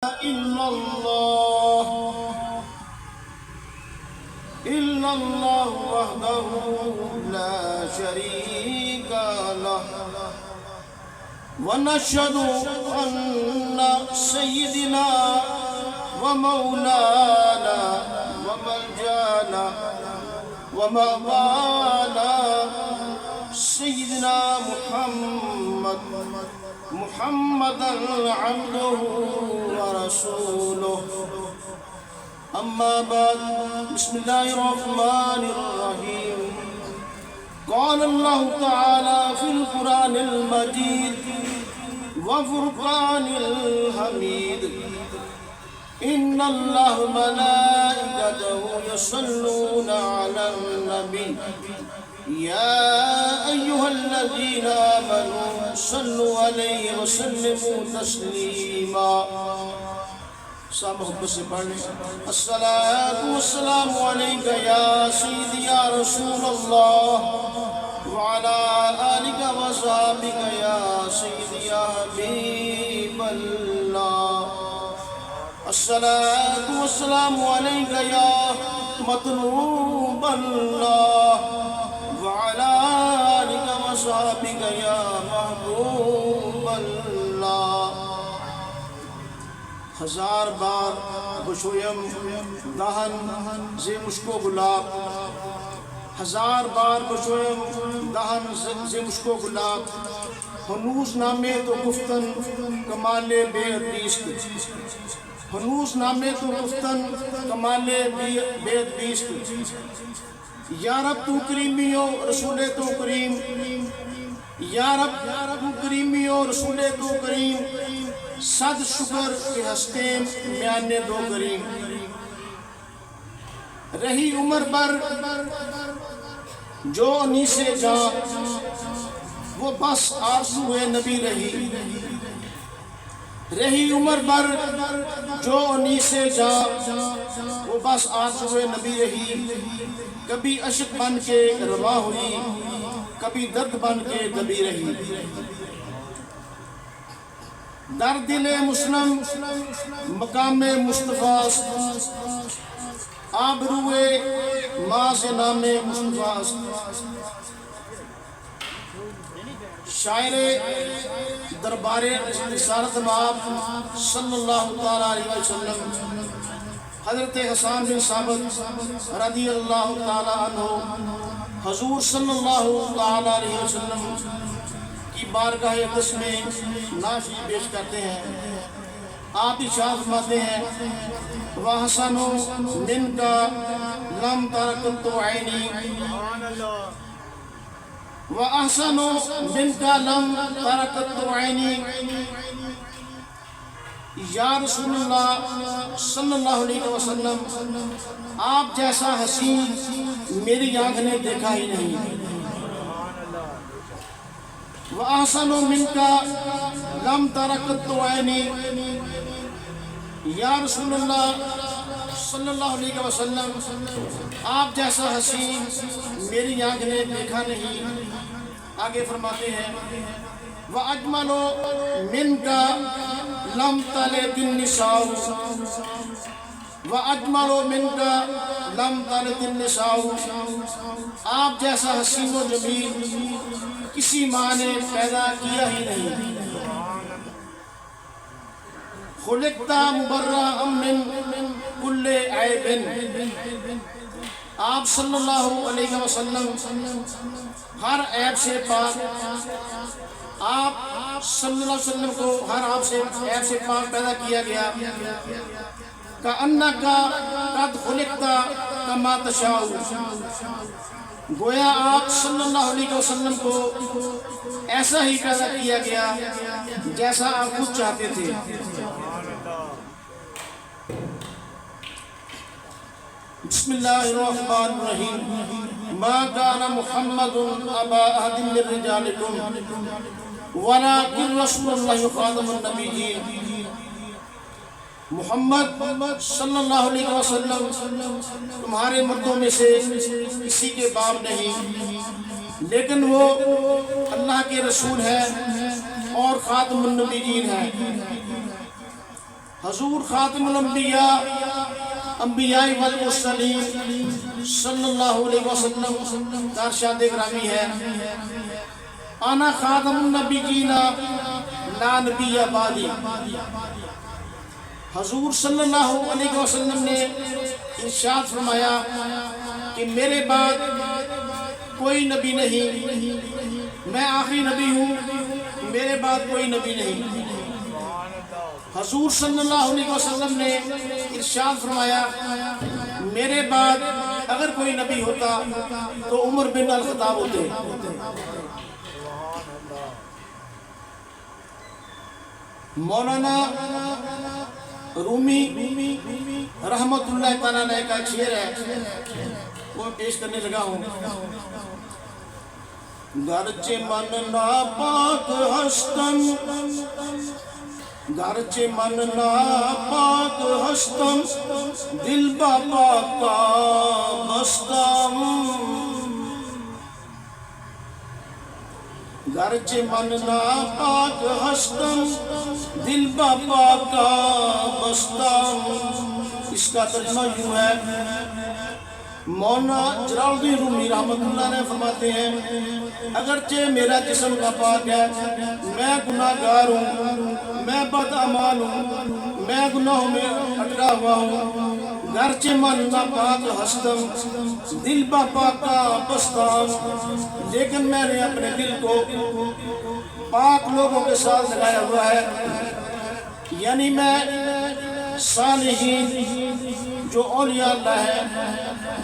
إلا الله وحده لا شريك له ونشهد أن سيدنا ومولانا وملجانا وموالانا سيدنا محمد عبده ورسوله أما بعد بسم الله الرحمن الرحيم قال الله تعالى في القرآن المجيد وفرقان الحميد إن الله ملائكته يصلون على النبي يا أيها الذين آمنوا صلوا عليه وسلموا تسليما محبت سے پڑھ لیں الصلاة والسلام علیک یا سیدی یا رسول اللہ وعلا آلک وصحابک یا سیدی یا حبیب اللہ الصلاة والسلام علیک یا مطلوب اللہ وعلا آلک وصحابک یا محبوب اللہ ہزار بار بشویم دہن زی مشکو گلاب ہزار بار بشویم دہن زی مشکو گلاب ہنوز نامے تو گفتن کمال بے بیست ہنوز نامے تو گفتن کمال بے بیست یا رب تو کریمیو رسول تو کریم یا رب تو کریمیو رسول تو کریم صد شکر کے ہستیم میانے دو کریم رہی عمر بر جو انی سے جاں وہ بس آرزوئے نبی رہی عمر بر جو انی سے جاں وہ بس آرزوئے نبی رہی کبھی عشق بن کے روا ہوئی کبھی درد بن کے دبی رہی در دل مسلم مقام مصطفیٰ آبروئے ماز نام مصطفیٰ شاعر دربار رسالت مآب صلی اللہ علیہ وسلم حضرت حسان بن ثابت رضی اللہ تعالی عنہ حضور صلی اللہ علیہ وسلم بارگاہ اقدس میں ناشی پیش کرتے ہیں آپ ارشاد فرماتے ہیں وَحَسَنُ مِنْكَ لَمْ تَرَكَتُ عَيْنِي وَأَحْسَنُ مِنْكَ لَمْ تَرَكَتُ عَيْنِي یا رسول اللہ صلی اللہ علیہ وسلم آپ جیسا حسین میری آنکھ نے دیکھا ہی نہیں وَأَحْسَنُ مِنْكَ لَمْ تَرَكَتُ عَيْنِي یا رسول اللہ صلی اللہ علیہ وسلم آپ جیسا حسین میری آنکھ نے دیکھا نہیں آگے فرماتے ہیں وَأَجْمَلُ مِنْكَ لَمْ تَلِدِ النِّسَاءُ وَأَجْمَلُ مِنْكَ لَمْ تَلِدِ النِّسَاءُ آپ جیسا حسین و جمیل کسی ماں نے پیدا کیا ہی نہیں خلقتا مبرأ من کل عیب آپ صلی اللہ علیہ وسلم ہر عیب سے پاک آپ صلی اللہ علیہ وسلم کو ہر عیب سے پاک پیدا کیا گیا کأنک قد خلقتا کما تشاء گویا آپ صلی اللہ علیہ وسلم کو ایسا ہی پیدا کیا گیا جیسا آپ خود چاہتے تھے بسم اللہ الرحمن الرحیم ما کان محمد ابا احد من رجالکم ولکن رسول اللہ خاتم النبیین محمد صلی اللہ علیہ وسلم تمہارے مردوں میں سے کسی کے باپ نہیں لیکن وہ اللہ کے رسول ہے اور خاتم النبیین ہے حضور خاتم الانبیاء انبیاء والمرسلین صلی اللہ علیہ وسلم کا ارشاد گرامی ہے، انا خاتم النبیین لا نبی بعدی۔ حضور صلی اللہ علیہ وسلم نے ارشاد فرمایا کہ میرے بعد کوئی نبی نہیں، میں آخری نبی ہوں، میرے بعد کوئی نبی نہیں۔ حضور صلی اللہ علیہ وسلم نے ارشاد فرمایا میرے بعد اگر کوئی نبی ہوتا تو عمر بن الخطاب ہوتے۔ مولانا رومی رحمت اللہ تعالیٰ نے کا شعر ہے، وہ پیش کرنے لگا ہوں۔ گرچہ من ناپاک ہستم، گرچہ من ناپاک ہستم، دل با پاک کا بستم۔ گرچہ من ناپاک ہستم، دل با پاک کا بستم۔ اس کا ترجمہ یوں ہے، مولانا جلال الدین رومی رحمت اللہ نے فرماتے ہیں اگرچہ میرا جسم ناپاک ہے، میں گناہ گار ہوں، میں بدعمال ہوں، میں گناہوں میں اٹکا ہوا ہوں، گرچہ من ناپاک ہستم، دل با پاک کا بستم، لیکن میں نے اپنے دل کو پاک لوگوں کے ساتھ لگایا ہوا ہے، یعنی میں صالحین جو اولیاء اللہ ہے،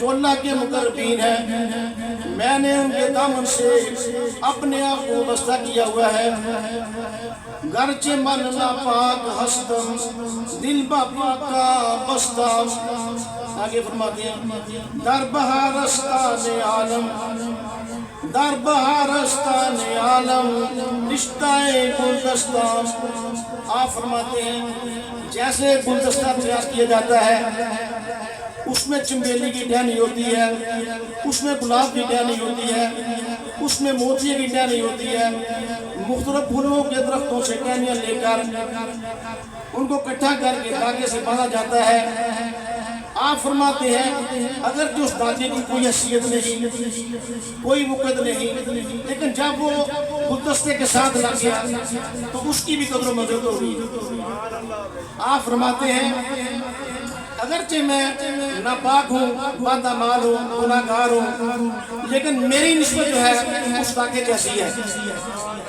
جو اللہ کے مقربین ہیں، میں نے ان کے دامن سے اپنے آپ کو وابستہ کیا ہوا ہے۔ گرچہ من ناپاک ہستم، دل با پاک کا بستم۔ آگے فرماتے ہیں در بہارستان عالم، در بہارستان عالم رشتہ گلدستہ۔ آپ فرماتے ہیں جیسے گلدستہ تیار کیا جاتا ہے، اس میں چنبیلی کی ٹہنی ہوتی ہے، اس میں گلاب کی ٹہنی ہوتی ہے، اس میں موتی کی ٹہنی ہوتی ہے، مختلف پھولوں کے درختوں سے ٹہنیاں لے کر ان کو اکٹھا کر کے دھاگے سے باندھا جاتا ہے۔ آپ فرماتے ہیں اگر جو اس دھاگے کی کوئی حیثیت نہیں، کوئی وقت نہیں، لیکن جب وہ گلدستے کے ساتھ لگ گیا تو اس کی بھی قدر و منزلت ہوگی۔ آپ فرماتے ہیں اگرچہ میں ناپاک ہوں، بدعمال ہوں، گناہ گار ہوں، لیکن میری نسبت جو ہے اس دھاگے جیسی ہے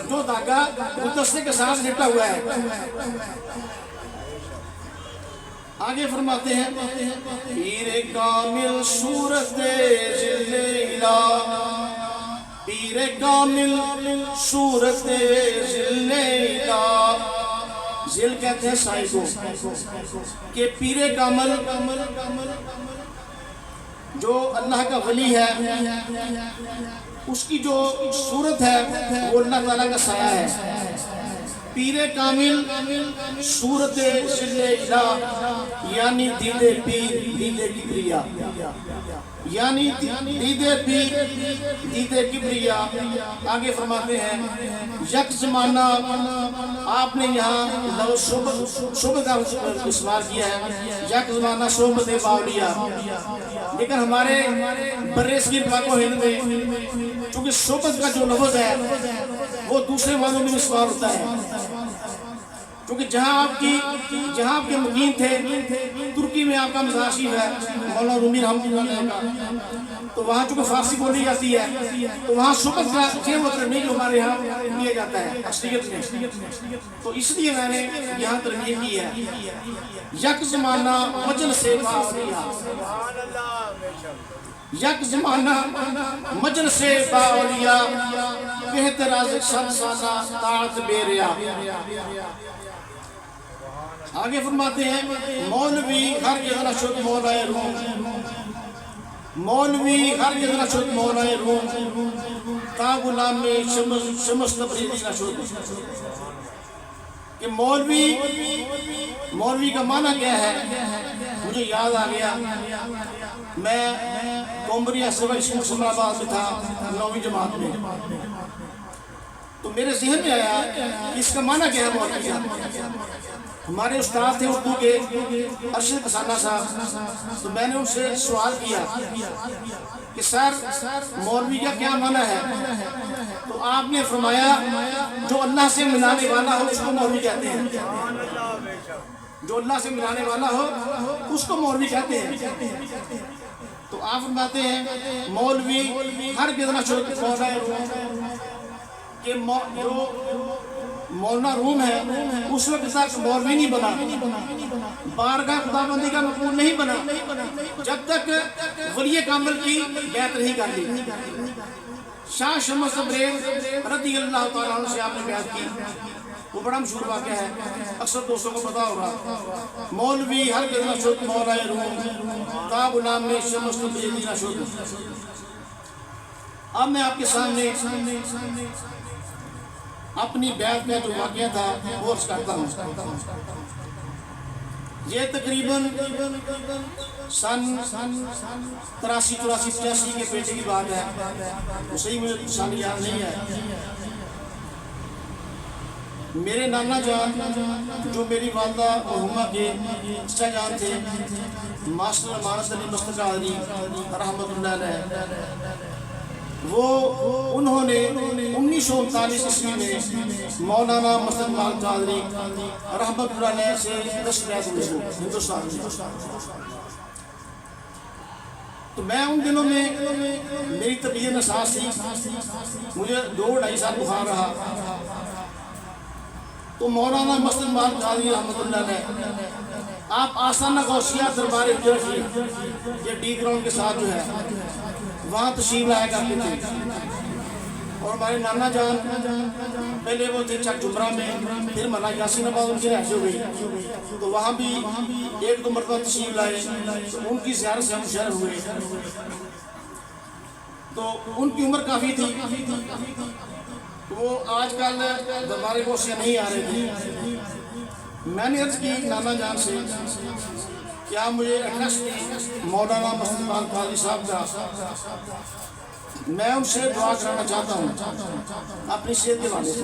جو دھاگا گلدستے کے ساتھ لپٹا ہوا ہے۔ آگے فرماتے ہیں پیر کامل صورت ذل الہ، پیر کامل صورت ذل الہ۔ ذل کہتے ہیں سائے کو، کہ پیر کامل جو اللہ کا ولی ہے اس کی جو صورت ہے وہ اللہ تعالیٰ کا سایہ ہے۔ پیر کامل صورت ذل الہ یعنی دید پیر دید کبریا، یعنی دید پیر دید کبریا۔ آگے فرماتے ہیں یک زمانہ، آپ نے یہاں صحبت کا استعمال کیا ہے، یک زمانہ صحبت باولیاء، لیکن ہمارے برصغیر پاک و ہند میں چونکہ صحبت کا جو لفظ ہے وہ دوسرے معنوں میں استعمال ہوتا ہے، کیونکہ جہاں آپ کے مقیم تھے ترکی میں آپ کا مزاشی ہے مولانا رومی رحمت اللہ علیہ کا، تو وہاں چونکہ فارسی بولی جاتی ہے تو وہاں صحبت کا سیم مطلب نہیں جو ہمارے یہاں کیا جاتا ہے اصلیت میں، تو اس لیے میں نے یہاں ترمیم کی ہے یک زمانہ مجل سے باولیاء، یک زمانہ مجل سے باولیاء، بہتر از سب سالہ طاعت بے ریا۔ آگے فرماتے ہیں مولوی ہر جگہ شد مولائے روم، مولوی ہر جگہ شد مولائے روم، تا غلام شمس تبریزی نہ شد۔ کہ مولوی کا معنی کیا ہے؟ مجھے یاد آ گیا، میں کومبریا سیوا اسکول سمر آباد میں تھا 9ویں جماعت میں، تو میرے ذہن میں آیا کہ اس کا معنی کیا ہے مولوی کا؟ ہمارے استاد تھے اردو کے ارشد کسانہ صاحب، تو میں نے ان سے سوال کیا کہ سر مولوی کا کیا معنی ہے؟ تو آپ نے فرمایا جو اللہ سے ملانے والا ہو اس کو مولوی کہتے ہیں، جو اللہ سے ملانے والا ہو اس کو مولوی کہتے ہیں۔ تو آپ فرماتے ہیں مولوی ہر کتنا شروع مولا روم کہ جو مولانا روم ہے اس وقت تک مولوی نہیں بنا، بارگاہ خداوندی کا مقبول نہیں بنا جب تک ولی کامل کی بیعت نہیں کر لی۔ شاہ شمس تبریز رضی اللہ تعالیٰ عنہ سے آپ نے بیعت کی، وہ بڑا مشہور واقعہ ہے، اکثر دوستوں کو پتا ہوگا۔ مولوی ہر کتنا شد مولا روم تا غلام میں شمس تبریز نہ شد۔ اب میں آپ کے سامنے اپنی بیعت کا جو واقعہ تھا وہ عرض کرتا ہوں۔ یہ تقریباً سن 83 84 85 کے پیچھے کی بات ہے، وہ صحیح مجھے سال یاد نہیں ہے۔ میرے نانا جان جو میری والدہ مرحومہ کے چچا جان تھے، ماسٹر امانت علی مصطفیٰ قادری رحمۃ اللہ علیہ، وہ انہوں نے 1939 عیسوی میں مولانا مصطفیٰ قادری رحمۃ اللہ علیہ سے تشریف ہوئے ہندوستان میں۔ تو میں ان دنوں میں میری طبیعت نساز تھی، مجھے 2-2.5 سال بخار رہا۔ تو مولانا مصطفیٰ قادری رحمۃ اللہ علیہ آپ آستانہ غوثیہ دربار رکھیے، یہ ڈی گراؤنڈ کے ساتھ جو ہے وہاں تشریف لایا کرتے تھے۔ اور ہمارے نانا جان پہلے وہ تھے چک جمرہ میں، پھر ملا یاسین آباد ان کی رہائش ہو گئی، تو وہاں بھی 1-2 مرتبہ تشریف لائے، تو ان کی زیارت سے ہم شہر ہوئے۔ تو ان کی عمر کافی تھی، وہ آج کل دربار غوثیہ نہیں آ رہے تھے۔ میں نے عرض کی نانا جان سے کیا مجھے ایڈریس مولانا مصطفیٰ قادری صاحب کا، میں ان سے دعا کرانا چاہتا ہوں اپنی صحت کے حوالے سے۔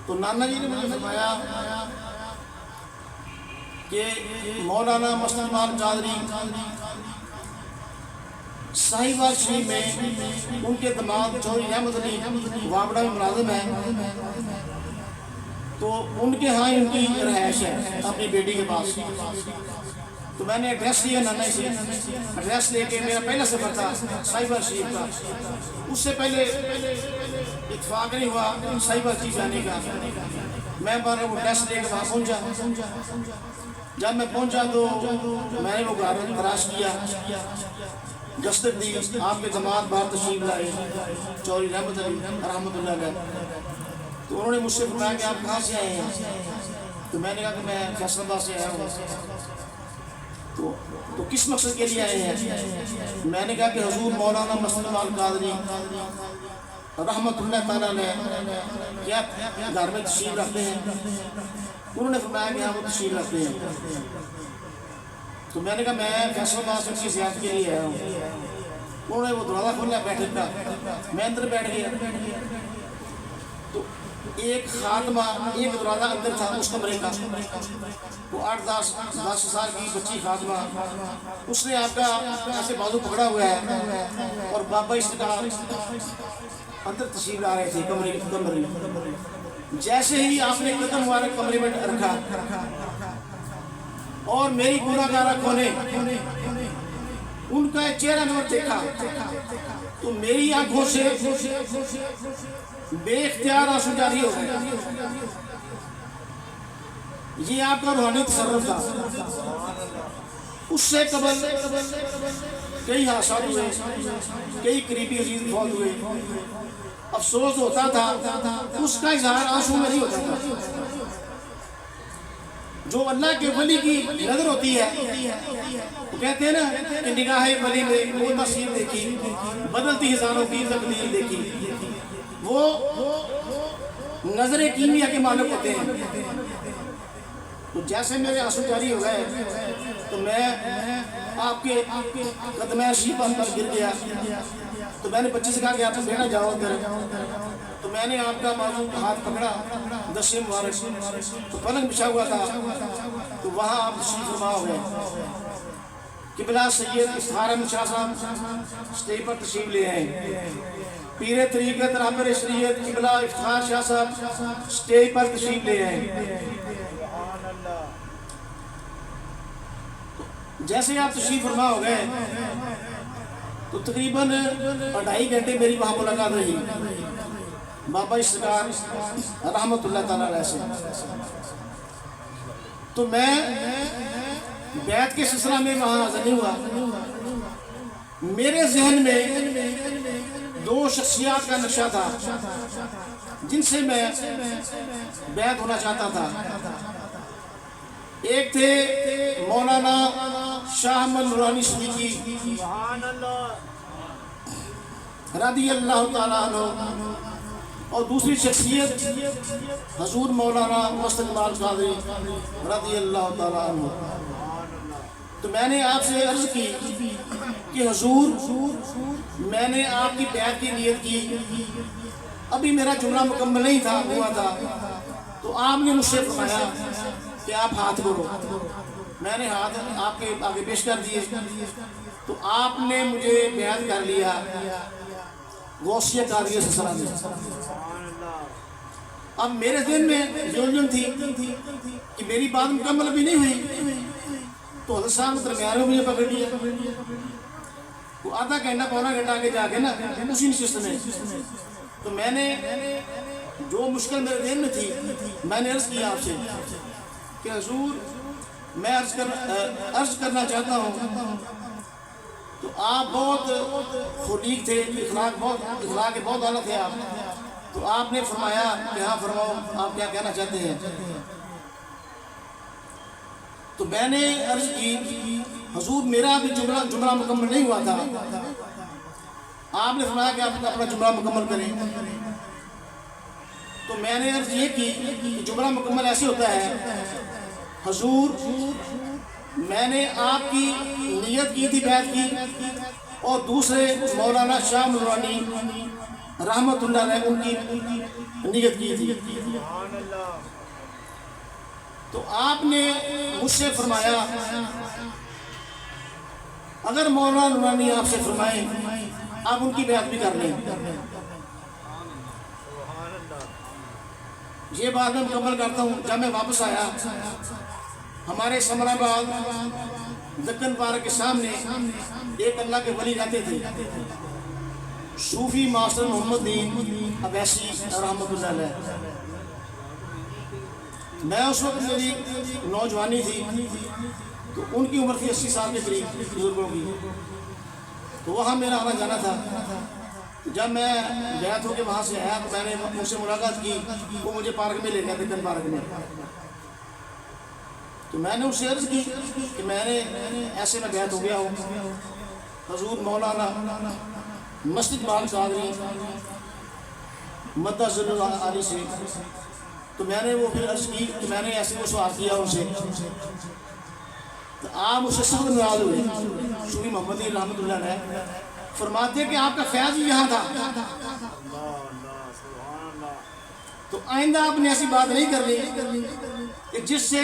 تو نانا جی نے مجھے فرمایا کہ مولانا مصطفیٰ قادری ساہیوال شریف میں ان کے دماغ چوہدری احمد علی وابڑہ میں ملازم ہے، تو ان کے ہاں ان کی رہائش ہے اپنی بیٹی کے پاس۔ تو میں نے ایڈریس لیا نانا سے، ایڈریس لے کے میرا پہلا سفر تھا ساہیوال شریف کا۔ اس سے پہلے اتفاق نہیں ہوا ساہیوال شریف جانے کا، میں وہ ایڈریس لے کے وہاں پہنچا۔ جب میں پہنچا تو میں نے وہ گھر تلاش کیا، دستک دی، آپ کے جماعت باہر تشریف لائے چوہدری احمد علی رحمۃ اللہ علیہ۔ تو انہوں نے مجھ سے فرمایا کہ آپ کہاں سے آئے ہیں؟ تو میں نے کہا کہ میں فیصل آباد سے آیا ہوں۔ تو کس مقصد کے لیے آئے ہیں؟ میں نے کہا کہ حضور مولانا مصطفیٰ قادری رحمۃ اللہ تعالیٰ علیہ کیا گھر میں تشریف رکھتے ہیں؟ انہوں نے فرمایا کہ ہاں وہ تشریف رکھتے ہیں۔ تو میں نے کہا میں فیصل آباد سے ان کی زیارت کے لیے آیا ہوں۔ انہوں نے وہ دروازہ کھولا بیٹھک کا، میں اندر بیٹھ گیا۔ تو ایک خاتمہ، ایک دروازہ اندر تھا اس کمرے کا، وہ 8-10 سال کی بچی خاتمہ، اس نے آپ کا ایسے بازو پکڑا ہوا ہے اور بابا اس کا اندر تشریف لا رہے تھے کمرے۔ جیسے ہی آپ نے قدم ہمارے کمرے میں رکھا اور میری گناہگار آنکھوں نے ان کا چہرہ نور دیکھا، تو میری آنکھوں سے بے اختیار آنسو جاری ہو گئے۔ یہ آپ کا روحانی تصرف تھا۔ اس سے قبل کئی حادثات ہوئے، کئی قریبی عزیز فوت ہوئے، افسوس ہوتا تھا، اس کا اظہار آنسو میں نہیں ہوتا تھا۔ جو اللہ کے ولی کی نظر ہوتی ہے، وہ کہتے ہیں نا کہ نگاہ ولی نے وہ تصویر دیکھی، بدلتی ہزاروں کی تقدیر دیکھی، وہ نظر کیمیا کے مالک ہوتے ہیں۔ تو جیسے میرے آنسو جاری ہو گئے تو میں آپ کے قدم شریف پر گر گیا۔ تو میں نے بچے سے کہا کہ آپ بیٹا جاؤ ادھر، تو میں نے آپ کا ہاتھ پکڑا، 10 مبارک تو پلنگ بچھا ہوا تھا، تو وہاں آپ تشریف فرما ہو گئے۔ قبلہ سید افتخار احمد شاہ صاحب اسٹیج پر تشریف لے آئے، پیر طریقت رہبر شریعت قبلہ افتخار شاہ صاحب اسٹیج پر تشریف لے آئے۔ جیسے آپ تشریف فرما ہو گئے تو تقریباً 2.5 گھنٹے میری وہاں ملاقات رہی بابا سرکار رحمت اللہ تعالیٰ علیہ سے۔ تو میں بیعت کے سلسلہ میں وہاں حاضر نہیں ہوا۔ میرے ذہن میں 2 شخصیات کا نقشہ تھا جن سے میں بیعت ہونا چاہتا تھا۔ ایک تھے مولانا شاہ احمد نورانی صدیقی رضی اللہ تعالیٰ عنہ، اور دوسری شخصیت حضور مولانا مستقبال قادری رضی اللہ تعالیٰ عنہ۔ تو میں نے آپ سے عرض کی کہ حضور میں نے آپ کی بیعت کی نیت کی، ابھی میرا جملہ مکمل نہیں تھا ہوا تھا، تو آپ نے مجھ سے فرمایا کہ آپ ہاتھ بڑھو۔ میں نے ہاتھ آپ کے آگے پیش کر دیے، تو آپ نے مجھے بیعت کر لیا غوثیہ قادریہ سلسلہ میں۔ اب میرے ذہن میں یوں تھی کہ میری بات مکمل ابھی نہیں ہوئی، تو حضرت صاحب درمیان میں مجھے پکڑ لیا۔ وہ آدھا گھنٹہ پونا گھنٹہ آگے جا کے نا اسی نشست میں، تو میں نے جو مشکل میرے ذہن میں تھی میں نے عرض کیا آپ سے کہ حضور میں عرض کرنا چاہتا ہوں۔ تو آپ بہت خلیق تھے، اخلاق بہت اعلیٰ تھے آپ، تو آپ نے فرمایا کہ ہاں فرماؤ آپ کیا کہنا چاہتے ہیں۔ تو میں نے عرض کی حضور میرا بھی جملہ مکمل نہیں ہوا تھا، آپ نے فرمایا کہ آپ اپنا جملہ مکمل کریں۔ تو میں نے عرض یہ کی کہ جملہ مکمل ایسے ہوتا ہے حضور میں نے آپ کی نیت کی تھی بیعت کی، اور دوسرے مولانا شاہ نورانی رحمت اللہ علیہ ان کی نیت کی تھی۔ تو آپ نے مجھ سے فرمایا اگر مولانا نورانی آپ سے فرمائیں آپ ان کی بیعت بھی کر لیں۔ یہ بات میں مکمل کرتا ہوں۔ جب میں واپس آیا ہمارے سمر آباد دکن پارک کے سامنے ایک اللہ کے ولی رہتے تھے، صوفی ماسٹر محمد دین اویسی رحمت اللہ علیہ۔ میں اس وقت میری نوجوانی تھی، تو ان کی عمر تھی 80 سال کے قریب بزرگوں کی، تو وہاں میرا آنا جانا تھا۔ جب میں بیعت ہو کے وہاں سے آیا تو میں نے ان سے ملاقات کی، وہ مجھے پارک میں لے گئے دکن پارک میں۔ تو میں نے ان سے عرض کی کہ میں نے ایسے میں بیعت ہو گیا ہوں حضور مولانا مستقبال قادری مدد اللہ علی سے۔ تو میں نے وہ پھر عرض کی کہ میں نے ایسے وہ سوال کیا ان سے، تو آپ مجھ سے سخت ناراض ہوئے۔ صوفی محمد دین رحمت اللہ علیہ فرماتے ہیں کہ آپ کا فیض ہی یہاں تھا، تو آئندہ آپ نے ایسی بات نہیں کرنی کہ جس سے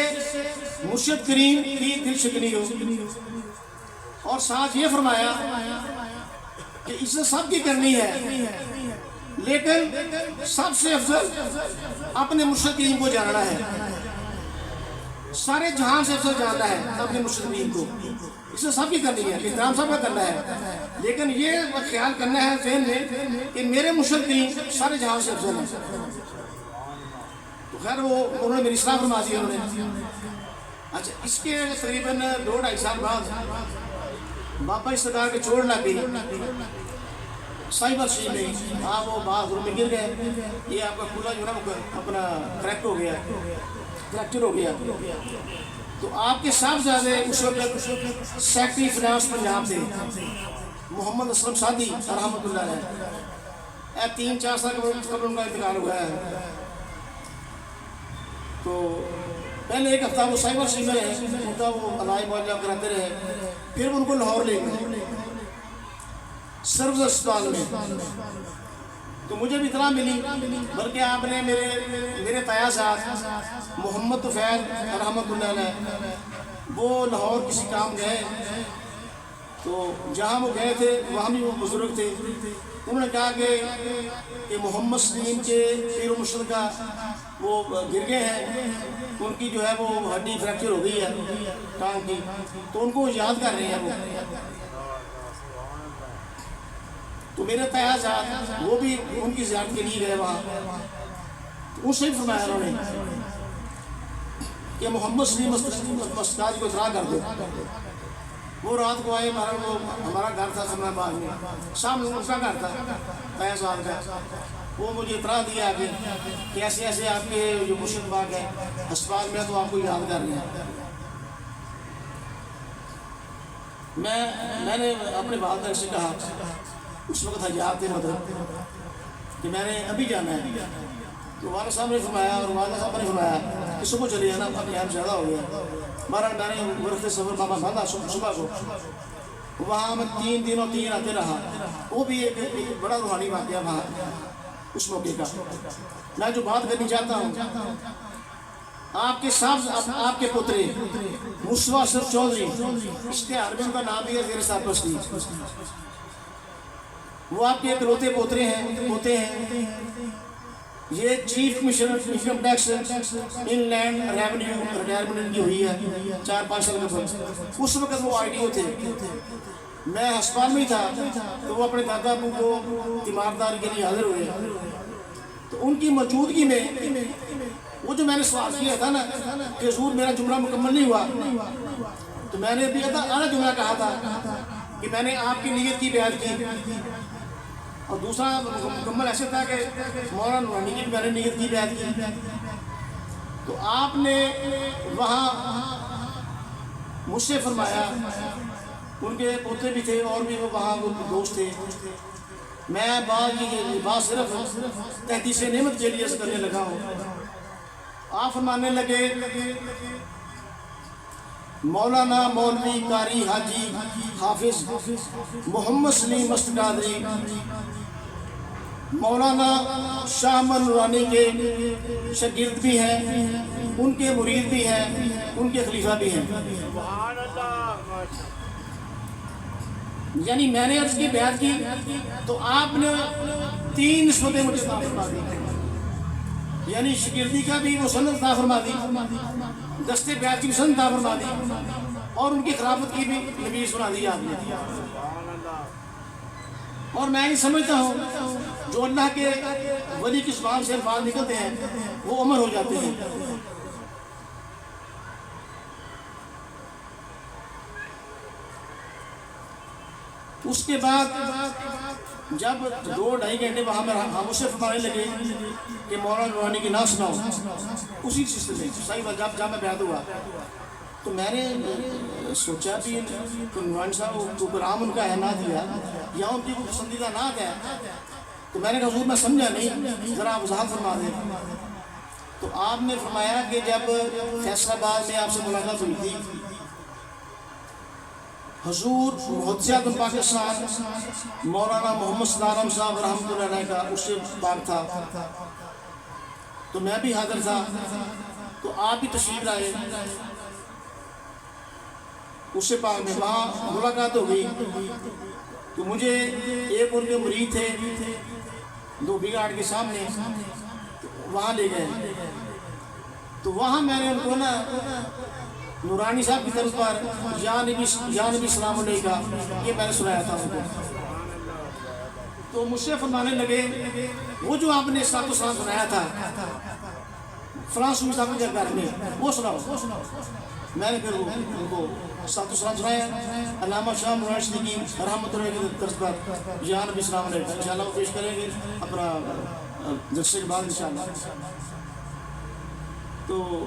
مرشد کریم کی دل شکنی ہو۔ اور ساتھ یہ فرمایا کہ اسے سب کی کرنی ہے، لیکن سب سے افضل اپنے مرشد کریم کو جاننا ہے، سارے جہاں سے افضل جاننا ہے اپنے مرشد کریم کو۔ اسے سب کی کرنی ہے، احترام سب کا کرنا ہے، لیکن یہ خیال کرنا ہے ذہن میں کہ میرے مرشد کریم سارے جہاں سے افضل ہیں۔ تو خیر وہ انہوں نے میری اصلاح فرما دی انہوں نے۔ اچھا اس کے تقریباً 2-2.5 سال بعد بابا سرکار کے چوٹ لگ گئی سائبر سی میں، آپ وہ باغ میں گر گئے، یہ آپ کا کھلا جو ہے نا اپنا فریکچر ہو گیا۔ تو آپ کے صاحبزادے اس وقت سیکٹری فنانس پنجاب تھے محمد اسلم سادی رحمت اللہ علیہ، 3-4 سال قبل ان کا انتقال ہوا ہے۔ تو پہلے ایک ہفتہ وہ سائبر سی میں رہے، ان کا وہ علاج معالجہ کراتے رہے، پھر ان کو لاہور لے گئے سروس اسپتال میں۔ تو مجھے بھی اطلاع ملی، بلکہ آپ نے میرے تیازات محمد طفیل رحمۃ اللہ علیہ وہ لاہور کسی کام گئے، تو جہاں وہ گئے تھے وہاں بھی وہ بزرگ تھے، انہوں نے کہا کہ محمد سلیم کے پیر و مرشد کا وہ گر گئے ہیں، ان کی جو ہے وہ ہڈی فریکچر ہو گئی ہے ٹانگ کی، تو ان کو یاد کر رہے ہیں وہ. تو میرے تیازات وہ بھی ان کی زیارت کے لیے گئے وہاں، تو اس سے فرمایا انہوں نے کہ محمد سلیم مستاج کو اطلاع کر دو. وہ رات کو آئے، ہمارا گھر تھا سمنا باغ میں، سامنے ان کا گھر تھا تیازات کا. وہ مجھے اطلاع دیا کہ ایسے ایسے آپ کے جو مرشد باغ ہے ہسپتال میں، تو آپ کو یاد کر رہے ہیں. میں نے اپنے والدہ سے کہا، اس وقت حجاب تھے مطلب کہ میں نے ابھی جانا ہے، تو والد صاحب نے فرمایا اور والدہ صاحب نے فرمایا کہ صبح چلے جانا، اب ٹائم زیادہ ہو گیا. بہرحال میں نے ورثے سفر بابا باندھا صبح کو، وہاں میں 3 دن اور 3 راتیں رہا. وہ بھی ایک بڑا روحانی واقعہ وہاں اس موقع کا. میں جو بات کرنی چاہتا ہوں، آپ کے پوترے مصطفیٰ اشرف چودھری، اشتہار میں ان کا نام بھی ہے زیر سرپرستی، وہ آپ کے اکلوتے پوتے ہیں. یہ چیف کمشنر انکم ٹیکس ان لینڈ ریونیو ریٹائرمنٹ کی ہوئی ہے 4-5 سال کے بعد. اس وقت وہ IDO تھے، میں ہسپتال میں ہی تھا، تو وہ اپنے دادا ابو کو تیمارداری کے لیے حاضر ہوئے. تو ان کی موجودگی میں وہ جو میں نے سوال کیا تھا نا کہ حضور میرا جملہ مکمل نہیں ہوا، تو میں نے بھی آدھا جملہ کہا تھا کہ میں نے آپ کی نیت کی بیعت کی، اور دوسرا مکمل ایسے تھا کہ مولانا نورانی کی میں نے نیت کی بیعت کی. تو آپ نے وہاں مجھ سے فرمایا، ان کے پوتے بھی تھے اور بھی وہاں دوست تھے. میں بات صرف تحدیث نعمت کے لیے کرنے لگا ہوں. آپ فرمانے لگے، مولانا مولوی قاری حاجی حافظ محمد سلیم مست قادری مولانا شاہ احمد نورانی کے شاگرد بھی ہیں، ان کے مرید بھی ہیں، ان کے خلیفہ بھی ہیں. یعنی میں نے عرض کی بیعت کی تو آپ نے 3 نسبتیں مجھے عطا فرما دی، یعنی شاگردی کا بھی وہ سند عطا فرما دی، دستے بیعت کی بھی سند عطا فرما دی، اور ان کی خلافت کی بھی نبی سنا دی آپ نے. اور میں یہ سمجھتا ہوں جو اللہ کے ولی کی زبان سے الفاظ نکلتے ہیں وہ عمر ہو جاتے ہیں. اس کے بعد جب 2-2.5 گھنٹے وہاں میں ہم اسے فرمانے لگے کہ مولانا نورانی کی نہ سناؤ، اسی سلسلے میں صحیح بات جب میں بیعت ہوا تو میں نے سوچا کہ نورانی صاحب کو پروگرام ان کا ہے نہ دیا یا ان کی پسندیدہ نعت ہے، تو میں نے کہا حضور میں سمجھا نہیں، ذرا وضاحت فرما دیں. تو آپ نے فرمایا کہ جب فیصل آباد میں آپ سے ملاقات ہوئی تھی، حضور محدث اعظم پاکستان مولانا محمد صدارم صاحب رحمۃ اللہ علیہ کا اس سے بات تھا، تو میں بھی حاضر تھا، تو آپ بھی تشریف لائے اس سے پاک میں، وہاں ملاقات ہو گئی. تو مجھے ایک ان کے مرید تھے دھوبی گھاٹ کے سامنے، وہاں لے گئے. تو وہاں میں نے ان کو نا نورانی صاحب کی طرف پر یا نبی سلام علیہ کا یہ میں نے سنایا تھا ان کو. تو مجھ سے فرمانے لگے وہ جو آپ نے صلاۃ و سلام سنایا تھا فلاں صوفی صاحب کے گھر میں وہ سناؤ. میں نے پھر ان کو صلاۃ و سلام سنایا علامہ شاہ نورانی صدیقی رحمۃ اللہ کی طرف پر یا نبی سلام علیہ کا. انشاءاللہ وہ پیش کریں گے اپنا جلسے کے بعد انشاءاللہ. تو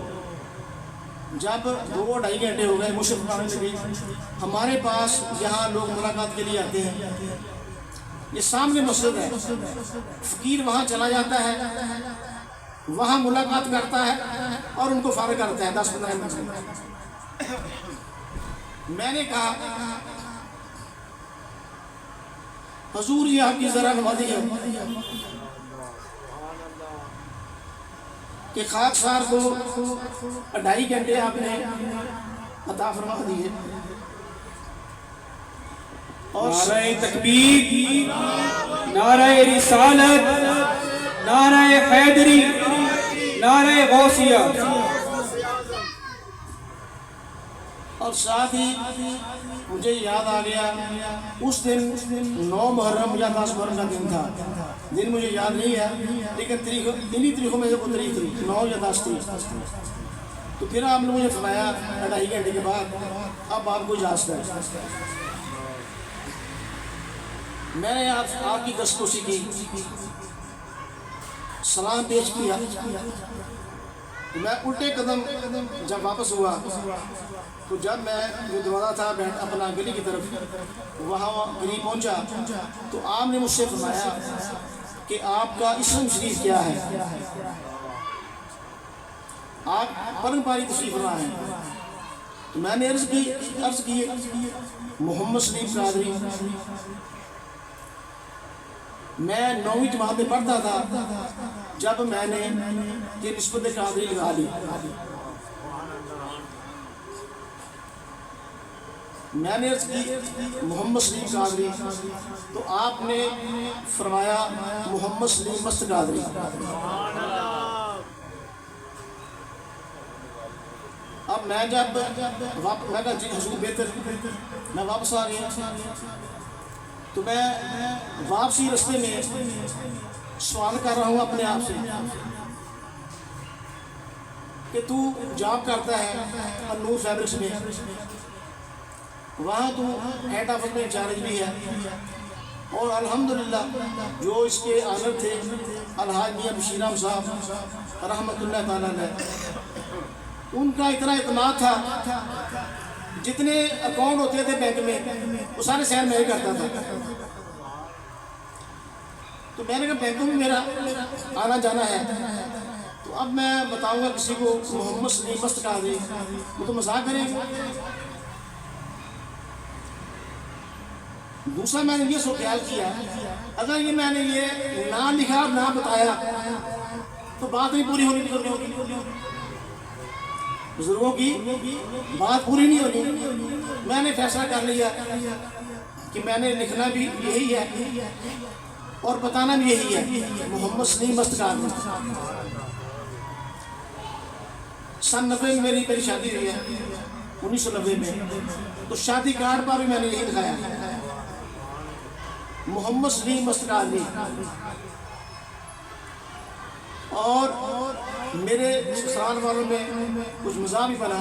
جب 2-2.5 گھنٹے ہو گئے مجھ سے فرمانے لگے ہمارے پاس یہاں لوگ ملاقات کے لیے آتے ہیں، یہ سامنے مسجد ہے، فقیر وہاں چلا جاتا ہے، وہاں ملاقات کرتا ہے اور ان کو فارغ کرتا ہے 10-15 منٹ. میں نے کہا حضور یہ آپ کی ذرا نوازی ہے کہ خاکسار کو 2.5 گھنٹے آپ نے عطا فرما دیے، اور نعرہ تکبیر، نعرہ رسالت، نعرہ حیدری، نعرہ غوثیہ، اور ساتھ ہی مجھے یاد آ گیا اس دن 9 محرم یا 10 محرم کا دن تھا، دن مجھے یاد نہیں ہے لیکن انہی تاریخوں میں سے کوئی تاریخ تھی، 9 یا 10 تھی۔ تو پھر آپ نے مجھے فرمایا 2.5 گھنٹے کے بعد اب آپ کو اجازت ہے۔ میں نے آپ کی دسترسی کی، سلام پیش کیا، میں الٹے قدم جب واپس ہوا تو جب میں جو دروازہ تھا اپنا گلی کی طرف وہاں قریب پہنچا تو آپ نے مجھ سے فرمایا کہ آپ کا اسم شریف کیا ہے؟ آپ پرن پاری تشریف فرما ہیں۔ تو میں نے عرض کی محمد سلیم قادری، میں 9ویں جماعت میں پڑھتا تھا جب میں نے یہ نسبت قادری لگا لی۔ میں نے عرض کی محمد سلیم قادری، تو آپ نے فرمایا محمد سلیم مست قادری۔ اب میں جب میں کہا جی حضور بہتر، میں واپس آ گیا۔ تو میں واپسی رستے میں سوال کر رہا ہوں اپنے آپ سے کہ تو جاب کرتا ہے النور فیبرکس میں، وہاں تو ہیڈ آفس میں انچارج بھی ہے، اور الحمدللہ جو اس کے آنر تھے الحاج میاں بشیر احمد صاحب رحمۃ اللہ تعالیٰ علیہ، ان کا اتنا اعتماد تھا، جتنے اکاؤنٹ ہوتے تھے بینک میں وہ سارے سین میں ہی کرتا تھا۔ تو میں نے کہا بینکوں میں میرا آنا جانا ہے، تو اب میں بتاؤں گا کسی کو محمد سلیم مست قادری، وہ تو مذاق کریں گے۔ دوسرا میں نے یہ خیال کیا اگر یہ میں نے یہ نہ لکھا اور نہ بتایا تو بات نہیں پوری ہونی بزرگوں کی بات پوری نہیں ہونی۔ میں نے فیصلہ کر لیا کہ میں نے لکھنا بھی یہی ہے اور بتانا بھی یہی ہے، محمد سلیم مست قادری۔ سن 90 میں میری شادی ہوئی ہے، 1990 میں، تو شادی کارڈ پر بھی میں نے یہی لکھایا محمد سلیم مست قادری۔ اور میرے سسرال والوں میں کچھ مزاح بھی بنا،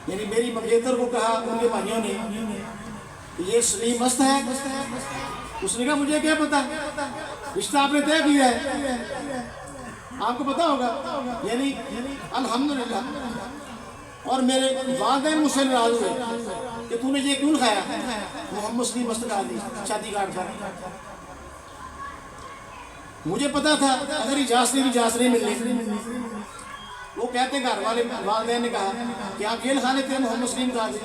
یعنی میری منگیتر کو کہا ان کے بھائیوں نے یہ سلیم مست ہے، اس نے کہا مجھے کیا پتا، رشتہ آپ نے طے کیا ہے، آپ کو پتا ہوگا، یعنی الحمدللہ۔ اور میرے والدین مجھ سے ناراض ہوئے کہ تو نے یہ کیوں کھایا محمد سلیم مست قادری شادی کارڈ پر۔ مجھے پتا تھا اگر اجازت نہیں ملنی، وہ کہتے گھر والے والدین نے کہا کہ آپ یہ لکھا لیتے ہیں محمد سلیم قادری۔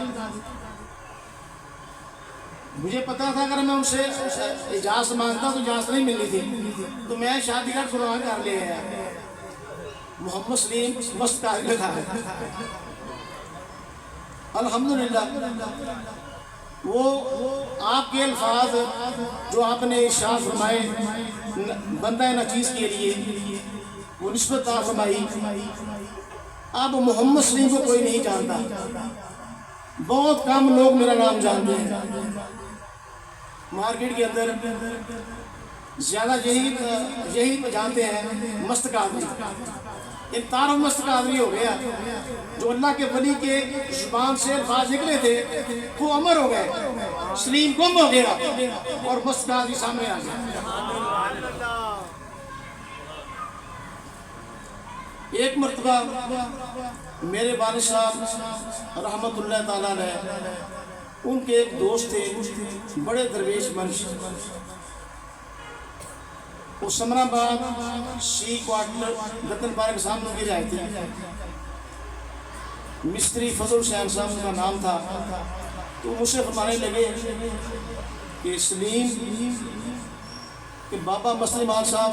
مجھے پتا تھا اگر میں ان سے اجازت مانگتا تو اجازت نہیں ملنی تھی، تو میں شادی کارڈ فرما کر لے آیا محمد سلیم مست قادری لکھا ہے۔ الحمدللہ وہ آپ کے الفاظ جو آپ نے ارشاد فرمائے بندہ ناچیز کے لیے، وہ نسبت عطا فرمائی۔ اب محمد سلیم کو کوئی نہیں جانتا، بہت کم لوگ میرا نام جانتے ہیں مارکیٹ کے اندر، زیادہ یہی جانتے ہیں مست قادری۔ تعارف مست قادری ہو گیا، جو اللہ کے ولی کے زبان سے الفاظ نکلے تھے وہ امر ہو گئے، سلیم گم ہو گیا اور مست قادری سامنے آ گیا۔ ایک مرتبہ میرے والد صاحب رحمۃ اللہ تعالیٰ علیہ، ان کے ایک دوست تھے بڑے درویش منش، وہ سمرا آباد سی کوارٹر رتن پارک کے سامنے کی رہائے تھی، مستری فضل حسین صاحب کا نام تھا۔ تو مجھ سے فرمانے لگے کہ سلیم کہ بابا مسلم آل صاحب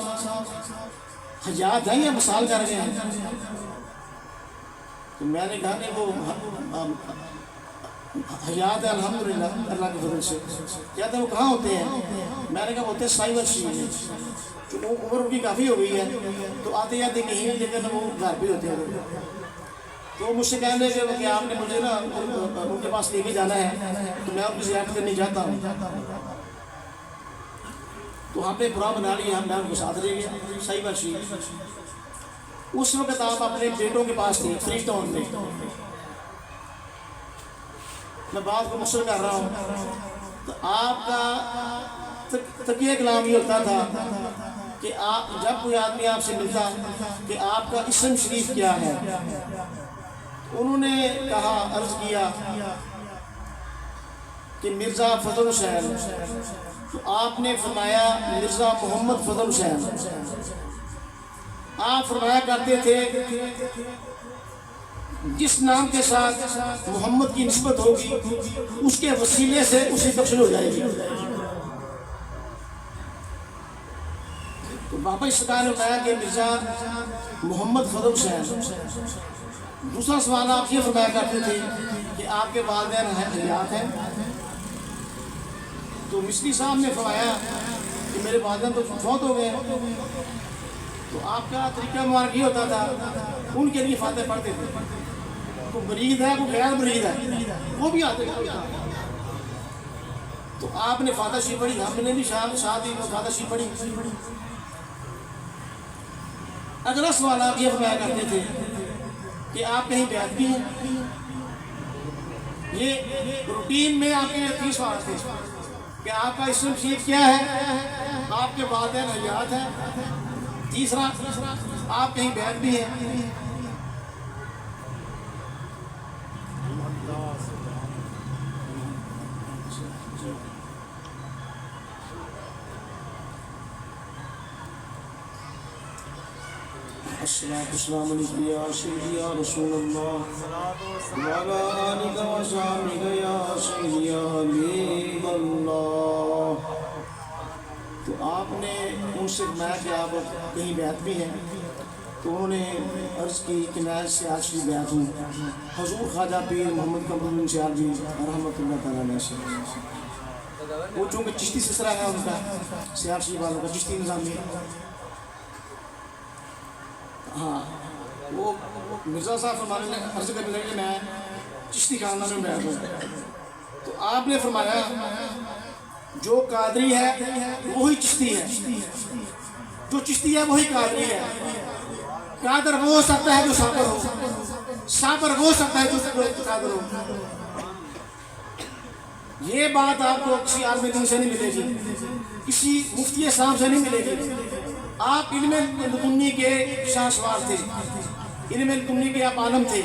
حیات ہیں یا مثال کر رہے ہیں؟ تو میں نے کہا کہ وہ حیات ہے الحمدللہ اللہ کے فضل سے. کہتے ہیں وہ کہاں ہوتے ہیں؟ میں نے کہا وہ ہوتے ہیں سائبر شہر میں. چونکہ عمر ان کی کافی ہو گئی ہے تو آتے جاتے کہیں نہیں، لیکن وہ گھر پہ ہوتے ہیں. تو مجھ سے کہنے لگے کہ آپ نے مجھے نا ان کے پاس لے کے جانا ہے تو میں ان کی زیارت کرنے جاتا ہوں. تو وہاں پہ پورا بنا لیا، ہم نے ان کو ساتھ لے گیا سائبر شہر. اس وقت آپ اپنے بیٹوں کے پاس تھے فری ٹاؤن میں. میں بات کو مختصر کر رہا ہوں. تو آپ کا تقیہ کلام یہ ہوتا تھا کہ آپ جب کوئی آدمی آپ سے ملتا کہ آپ کا اسم شریف کیا ہے، انہوں نے کہا، عرض کیا کہ مرزا فضل حسین. تو آپ نے فرمایا مرزا محمد فضل حسین. آپ فرمایا کرتے تھے جس نام کے ساتھ محمد کی نسبت ہوگی اس کے وسیلے سے اسی بخشش ہو جائے گی. تو بابا سرکار نے بتایا کہ مرزا محمد فضل حسین. دوسرا سوال آپ یہ فرمایا کرتے تھے کہ آپ کے والدین حیات ہیں؟ تو مصری صاحب نے فرمایا کہ میرے والدین تو فوت ہو گئے. تو آپ کا طریقہ مبارک یہ ہوتا تھا ان کے لیے فاتح پڑھتے تھے. کوئی مرید ہے، کوئی غیر مرید ہے، وہ بھی آتے تھے. تو آپ نے فاتح شریف پڑھی، ہم نے بھی شادی میں فاتح شریف پڑھی. اگلا سوال آپ یہ فرمایا کرتے تھے کہ آپ کہیں بیعت بھی ہیں. یہ روٹین میں آپ کے 30 سوال تھے کہ آپ کا اسم شریف کیا ہے، آپ کے والدین حیات ہیں، تیسرا آپ کہیں بیعت بھی ہیں. السلام علیکم یا سیدی یا رسول اللہ وعلا آلک و صحابک یا سیدی یا حبیب اللہ. تو آپ نے ان سے فرمایا کہ آپ کہیں بیعت بھی ہیں. تو انہوں نے عرض کی کہ میں سیال شریف بیعت ہوں حضور خواجہ پیر محمد قمر سیال جی رحمۃ اللہ تعالیٰ علیہ سے. وہ چونکہ چشتی سلسلہ ہے ان کا، سیال شریف والوں کا چشتی نظامی. ہاں وہ مرزا صاحب فرمانے نے عرض کرنے لگے کہ میں چشتی خاندان میں بیعت ہوں. تو آپ نے فرمایا جو قادری ہے وہی چشتی ہے، جو چشتی ہے وہی قادری ہے. قادر وہ ہو سکتا ہے جو صابر ہو، صابر وہ ہو سکتا ہے جو قادر ہو. یہ بات آپ کو کسی عالم دین سے نہیں ملے گی، کسی مفتی صاحب سے نہیں ملے گی. آپ علم لدنی کے شاہ سوار تھے، علم لدنی کے آپ عالم تھے.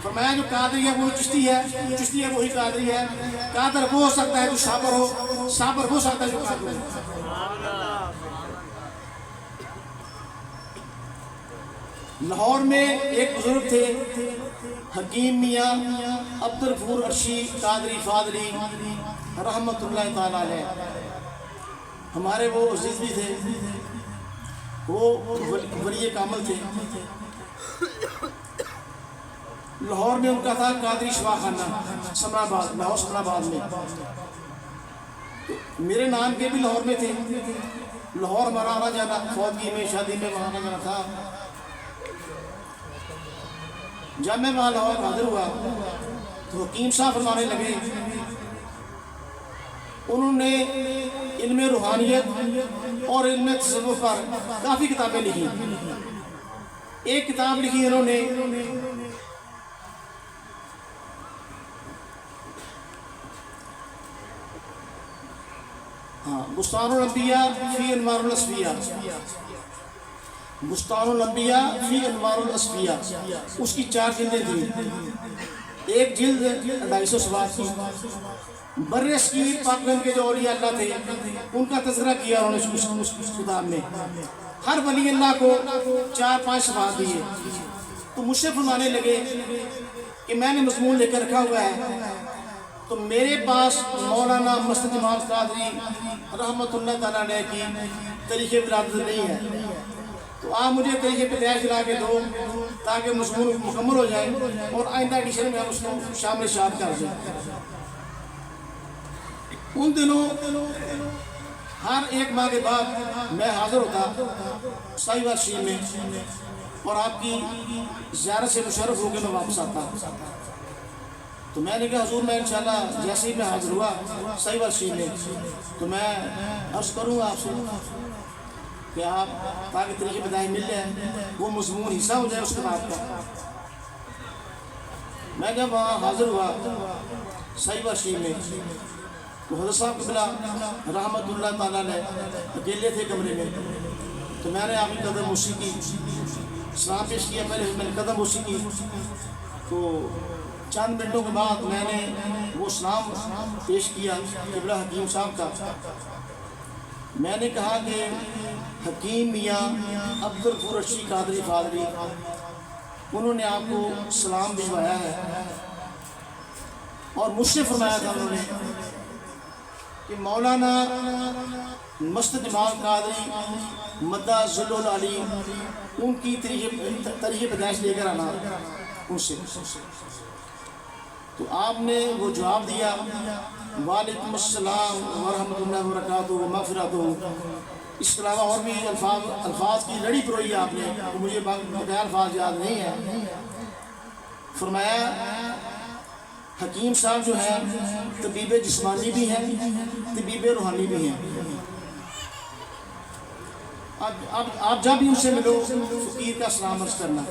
فرمایا جو قادری ہے وہ چشتی ہے، جو چشتی ہے وہی قادری ہے. قادر وہ ہو سکتا ہے جو صابر ہو، صابر وہ ہو سکتا ہے جو قادر ہو. لاہور میں ایک بزرگ تھے حکیم میاں عبدالغفور عرشی قادری فاضلی رحمۃ اللہ تعالیٰ علیہ. ہمارے وہ عزیز بھی تھے، وہ ولی کامل تھے. لاہور میں ان کا تھا قادری شفا خانہ سمرآباد، لاہور سمرآباد میں. میرے نام کے بھی لاہور میں تھے. لاہور ہمارا آنا جانا، فوتگی میں شادی میں وہاں آنا جانا تھا. جب میں وہاں لاہور حاضر ہوا تو حکیم صاحب فرمانے لگے، انہوں نے علم روحانیت اور علم تصوف پر کافی کتابیں لکھی. ایک کتاب لکھی انہوں نے بستان الانبیاء فی انوار الاصفیاء، بستان الانبیاء فی انوار الاصفیاء. اس کی 4 جلدیں تھیں. ایک جلد 250 صفحات کی. برس کی پاکلند کے جو اولیاء اللہ تھے ان کا تذکرہ کیا انہوں نے اس کتاب میں. ہر ولی اللہ کو 4-5 صفحات دیے. تو مجھ سے فرمانے لگے کہ میں نے مضمون لے کر رکھا ہوا ہے تو میرے پاس مولانا مسعود جمال قادری رحمۃ اللہ تعالیٰ علیہ کی طریقے ولادت نہیں ہے، تو آپ مجھے طریقے پیدائش لا کے دو تاکہ مضمون مکمل ہو جائے اور آئندہ ایڈیشن میں ہم اس کو شامل شاد کر دیں۔ ان دنوں ہر ایک ماہ کے بعد میں حاضر ہوتا ساہیوال شریف میں اور آپ کی زیارت سے مشرف ہو کے میں واپس آتا۔ تو میں نے کہا حضور میں انشاءاللہ جیسے ہی میں حاضر ہوا ساہیوال شریف میں تو میں عرض کروں گا آپ سے کہ آپ تاکہ طریقے بدائی مل جائے، وہ مضمون حصہ ہو جائے اس کتاب کا۔ میں جب وہاں حاضر ہوا ساہیوال شریف میں تو حضرت صاحب قبلہ رحمۃ اللہ تعالیٰ نے اکیلے تھے کمرے میں، تو میں نے آپ کی قدم بوسی کی، سلام پیش کیا، پہلے میں نے قدم بوسی کی، تو چند منٹوں کے بعد میں نے وہ سلام پیش کیا قبلہ حکیم صاحب کا۔ میں نے کہا کہ حکیم میاں عبدالغفور رشید قادری فاضلی انہوں نے آپ کو سلام بھجوایا ہے اور مجھ سے فرمایا تھا انہوں نے کہ مولانا مسعود جمال قادری مدہ ظل العلی ان کی طریقے پیدائش لے کر آنا ان سے۔ تو آپ نے وہ جواب دیا وعلیکم السلام ورحمۃ اللہ وبرکاتہ ومغفرتہ۔ اس کے علاوہ اور بھی الفاظ کی لڑی پروئی ہے آپ نے، مجھے بقیہ الفاظ یاد نہیں ہیں۔ فرمایا حکیم صاحب جو ہیں طبیب جسمانی بھی ہیں، طبیب روحانی بھی ہیں۔ اب آپ جب بھی ان سے ملو فقیر کا سلام عرض کرنا۔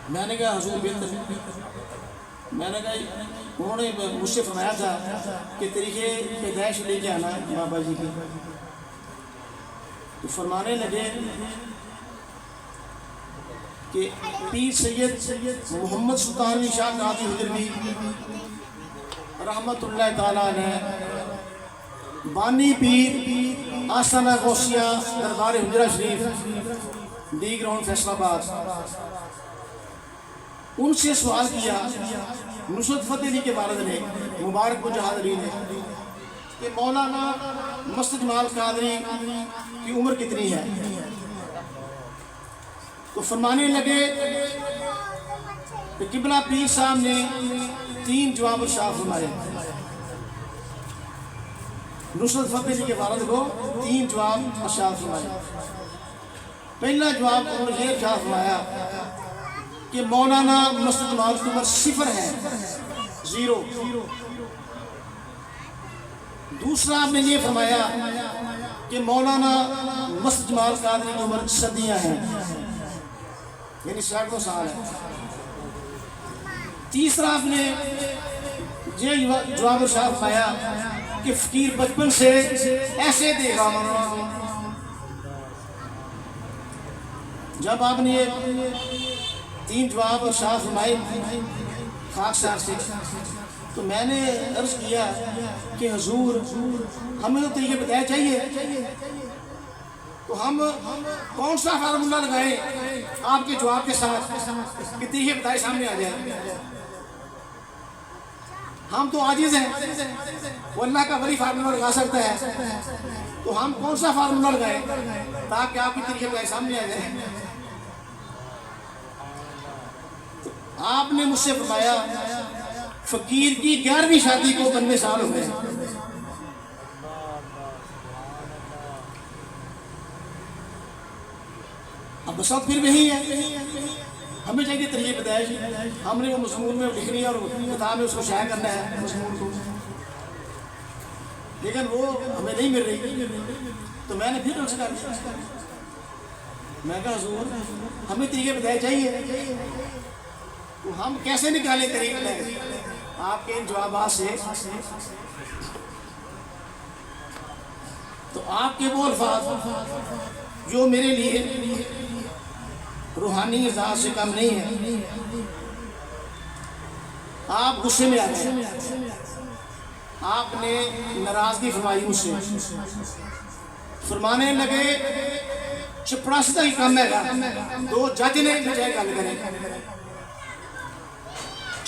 میں نے کہا حضور بہتر، میں نے کہا انہوں نے مجھ سے فرمایا تھا کہ طریقے پیدائش لے کے آنا ہے بابا جی کی۔ تو فرمانے لگے کہ پیر سید محمد سلطان علی شاہ قادری حجروی رحمۃ اللہ تعالیٰ نے بانی پیر آستانہ غوثیہ دربار حجرہ شریف ڈی گراؤنڈ فیصل آباد، ان سے سوال کیا نصرت فتح علی کے والد نے مبارک مجاہد علی نے کہ مولانا مسعود جمال قادری کی عمر کتنی ہے؟ تو فرمانے لگے کہ قبلہ پیر صاحب نے 3 جواب ارشاد فرمائے۔ نصرت فتح علی کے والد کو 3 جواب ارشاد فرمائے۔ پہلا جواب انہوں نے یہ ارشاد فرمایا کہ مولانا مسعود جمال کی عمر 0 ہے، 0۔ دوسرا آپ نے یہ فرمایا کہ مولانا مسعود جمال قادری کی عمر صدیاں ہیں، یعنی 100 سال ہے۔ تیسرا آپ نے یہ جواب ارشاد پایا کہ فقیر بچپن سے ایسے دیکھا۔ جب آپ نے یہ 3 جواب ارشاد فرمائے خاک سار سے، تو میں نے عرض کیا کہ حضور ہمیں تو طریقے بتایا چاہیے، تو ہم کون سا فارمولہ لگائیں آپ کے جواب کے ساتھ کہ طریقے بتائے سامنے آ جائے؟ ہم تو عاجز ہیں، وہ اللہ کا ولی فارمولہ لگا سکتا ہے، تو ہم کون سا فارمولہ لگائیں تاکہ آپ کی طریقے بتائے سامنے آ جائے؟ آپ نے مجھ سے فرمایا فقیر کی 11ویں شادی کو 92 سال ہو گئے۔ اب بسات پھر وہی ہے، ہمیں چاہیے طریقے پیدائش، ہم نے وہ مضمون میں لکھنی ہے اور کتاب میں اس کو شائع کرنا ہے مضمون کو، لیکن وہ ہمیں نہیں مل رہی۔ تو میں نے پھر کر دیا، میں کہا حضور ہمیں طریقے پیدائش چاہیے، تو ہم کیسے نکالیں طریقے آپ کے ان جوابات سے؟ تو آپ کے وہ الفاظ جو میرے لیے روحانی اعزاز سے کم نہیں ہے، آپ غصے میں آ گئے، آپ نے ناراضگی فرمائی مجھ سے، فرمانے لگے چپڑاسی ہی کم ہے گا، 2 جج نے مجھے گل کرے،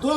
2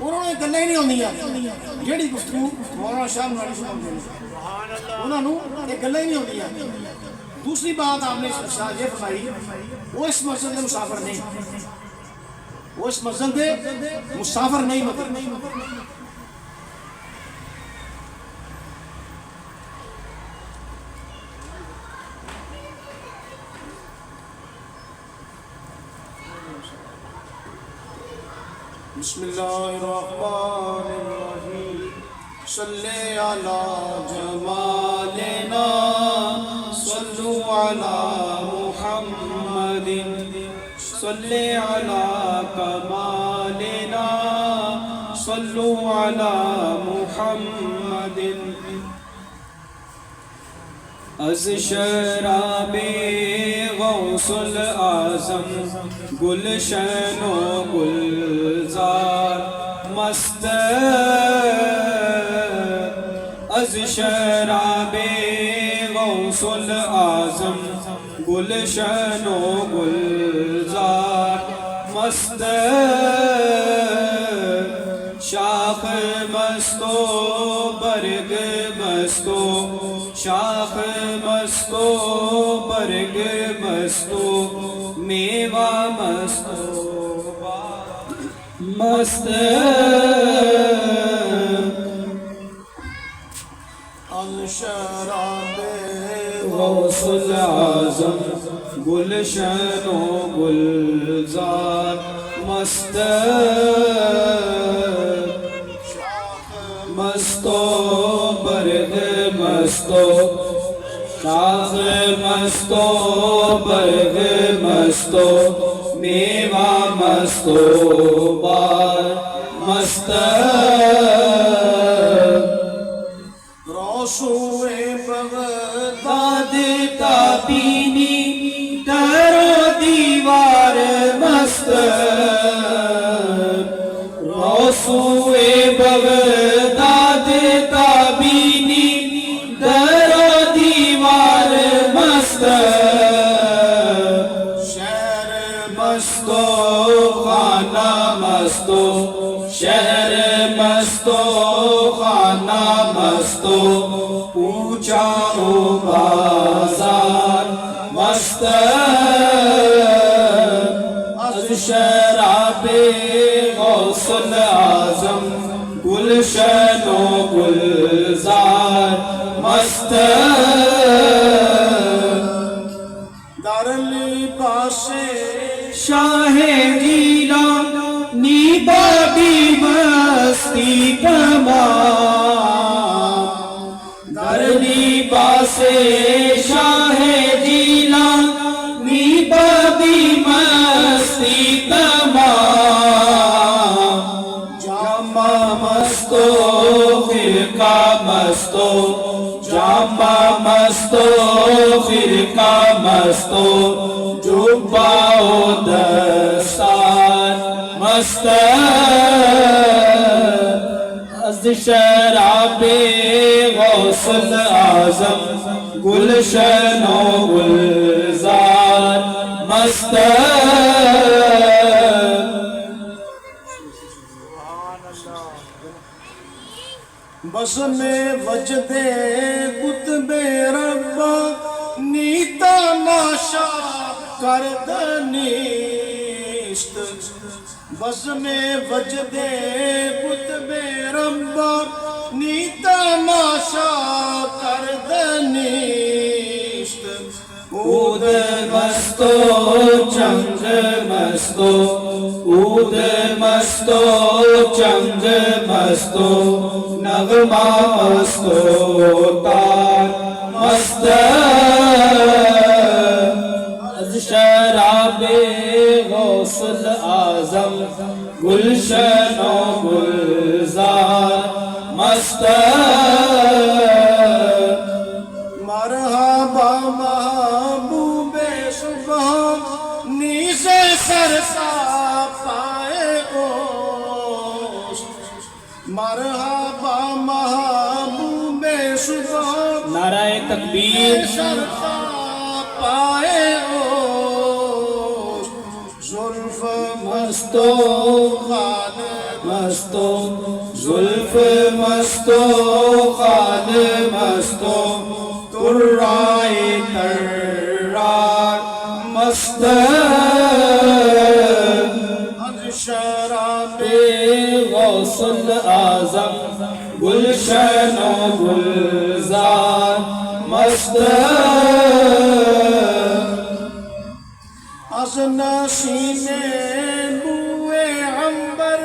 انہوں نے گلیں ہی نہیں ہوندیاں جیڑی گفتگو مولانا شاہ نورانی فرماتے ہیں انہوں نے یہ گلیں ہی نہیں ہوندیاں دوسری بات آپ نے یہ فرمائی وہ اس مسجد میں مسافر نہیں وہ اس مسجد میں مسافر نہیں مطلب بسم اللہ الرحمن الرحیم صلی علی جمالنا صلو علی محمد صلی علی کمالنا صلو علی محمد از شراب غوث الاعظم گلشن و گلزار مست از شراب غوث الاعظم گلشن و گلزار مست شاخ مستو برگ مستو شاخ مستو برگ مستو میوہ مستو مست شراب غوث الاعظم گلشن و گلزار مست مستو برگ مستو شاخ مستو برگ مستو میوہ مستو بار مست روشوئے بغداد تابینی در و دیوار مست روشوئے بغداد تابینی در و دیوار مست شہر مستو خانہ مستو شہر مستو خانہ مستو اونچا و بازار مست از شراب غوث الاعظم گلشن و گلزار مست در لباس شاہ جیلانی بابی مستی کمال در لباس شاہ جیلانی بابی مستی کمال جامع مستو فرقہ مستو جامع مستو فرقہ مستو جبہ و دستار مست از شراب غوث الاعظم گلشن و گلزار مست بس میں وجد قطب ربا نیتا ناشا کردنیست بس میں وجد قطب ربا نیتا ناشا کردنیست اود مستو چنگ مستو اود مستو چنگ مستو نغمہ مستو تار مست از شراب غوث الاعظم گلشن و گلزار مست مرحبا محبوب صبح نیز سرسا پائے اوست مرحبا محبوب صبح نعرہ تکبیر سرسا پائے اوست زلف مستو خال مستو زلف مستو خال مستو ترائے ترار مست از شراب غوث الاعظم گلشن و گلزار مست از نسیم بوئے عنبر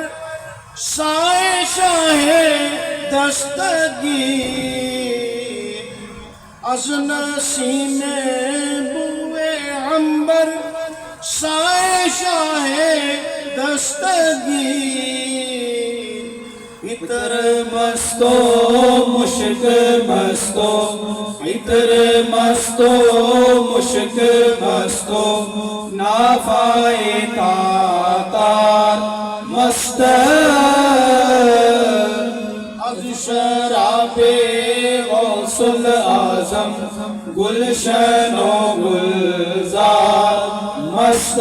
سائے شاہ دستگیر از نسیم بوئے عنبر سائے شاہ دستگیر عطر مستو مشک مستو عطر مستو مشک مستو نافائے تاتار مست از شراب غوث الاعظم گلشن و گلزار مست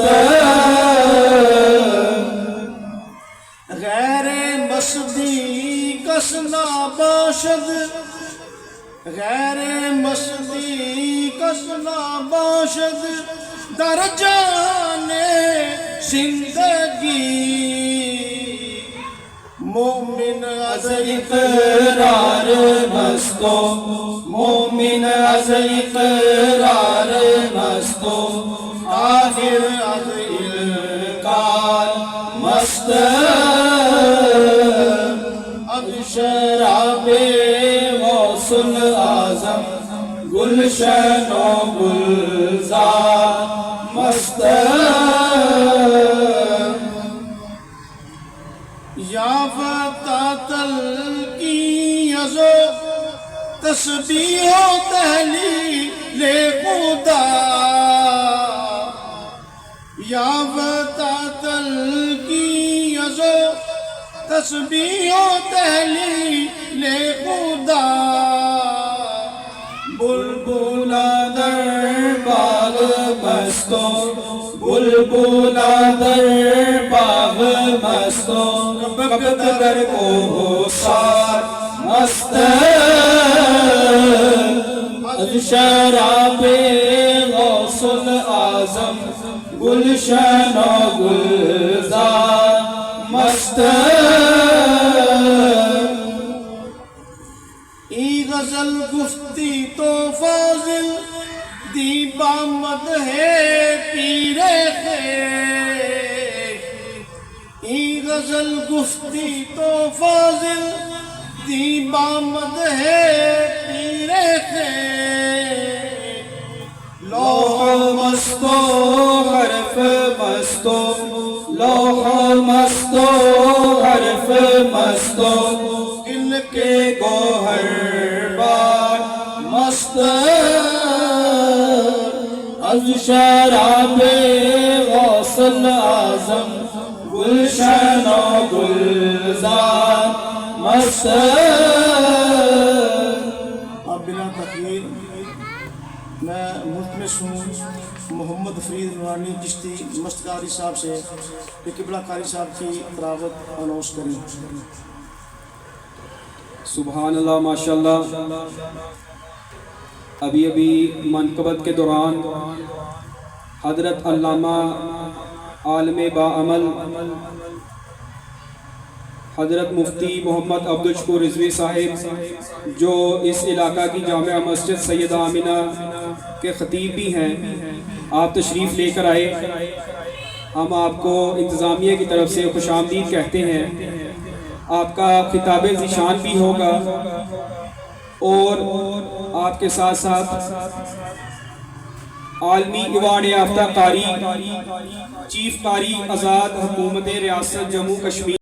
غیر مستی کس نہ باشد غیر مستی کس نہ باشد در جان زندگی مومن از اقرار مستو مومن از اقرار مستو آخر از انکار مست از شراب غوث الاعظم گلشن و گلزار مست یا فتح تلقی ازو تسبیح و تحلیل خدا یا فتح تلقی ازو تسبیح و تحلیل خدا بلبلا در باغ مستو بلبلا در باغ مستو کب در کو سار مست از شراب غوث الاعظم گلشن و گلزار مست ای غزل گفتی تو فاضل دی بامد ہے پیر خیش ای غزل گفتی تو فاضل دی بامد ہے پیر خیش لوح مستو حرف مستو لوح مستو حرف مستو ان کے گوہر بار مست از شراب غوث الاعظم گلشن و گلزار مست اب بلا تقریر میں ملتمس ہوں محمد فرید نورانی چشتی مست قاری صاحب سے کہ قبلہ قاری صاحب کی تلاوت اناؤنس کریں. سبحان اللہ ماشاءاللہ. ابھی منقبت کے دوران حضرت علامہ عالم باعمل حضرت مفتی محمد عبدالشکور رضوی صاحب جو اس علاقہ کی جامع مسجد سیدہ آمنہ کے خطیب بھی ہیں، آپ تشریف لے کر آئے. ہم آپ کو انتظامیہ کی طرف سے خوش آمدید کہتے ہیں. آپ کا خطاب ذیشان بھی ہوگا اور آپ کے ساتھ ساتھ عالمی ایوارڈ یافتہ قاری چیف قاری آزاد حکومت ریاست جموں کشمیر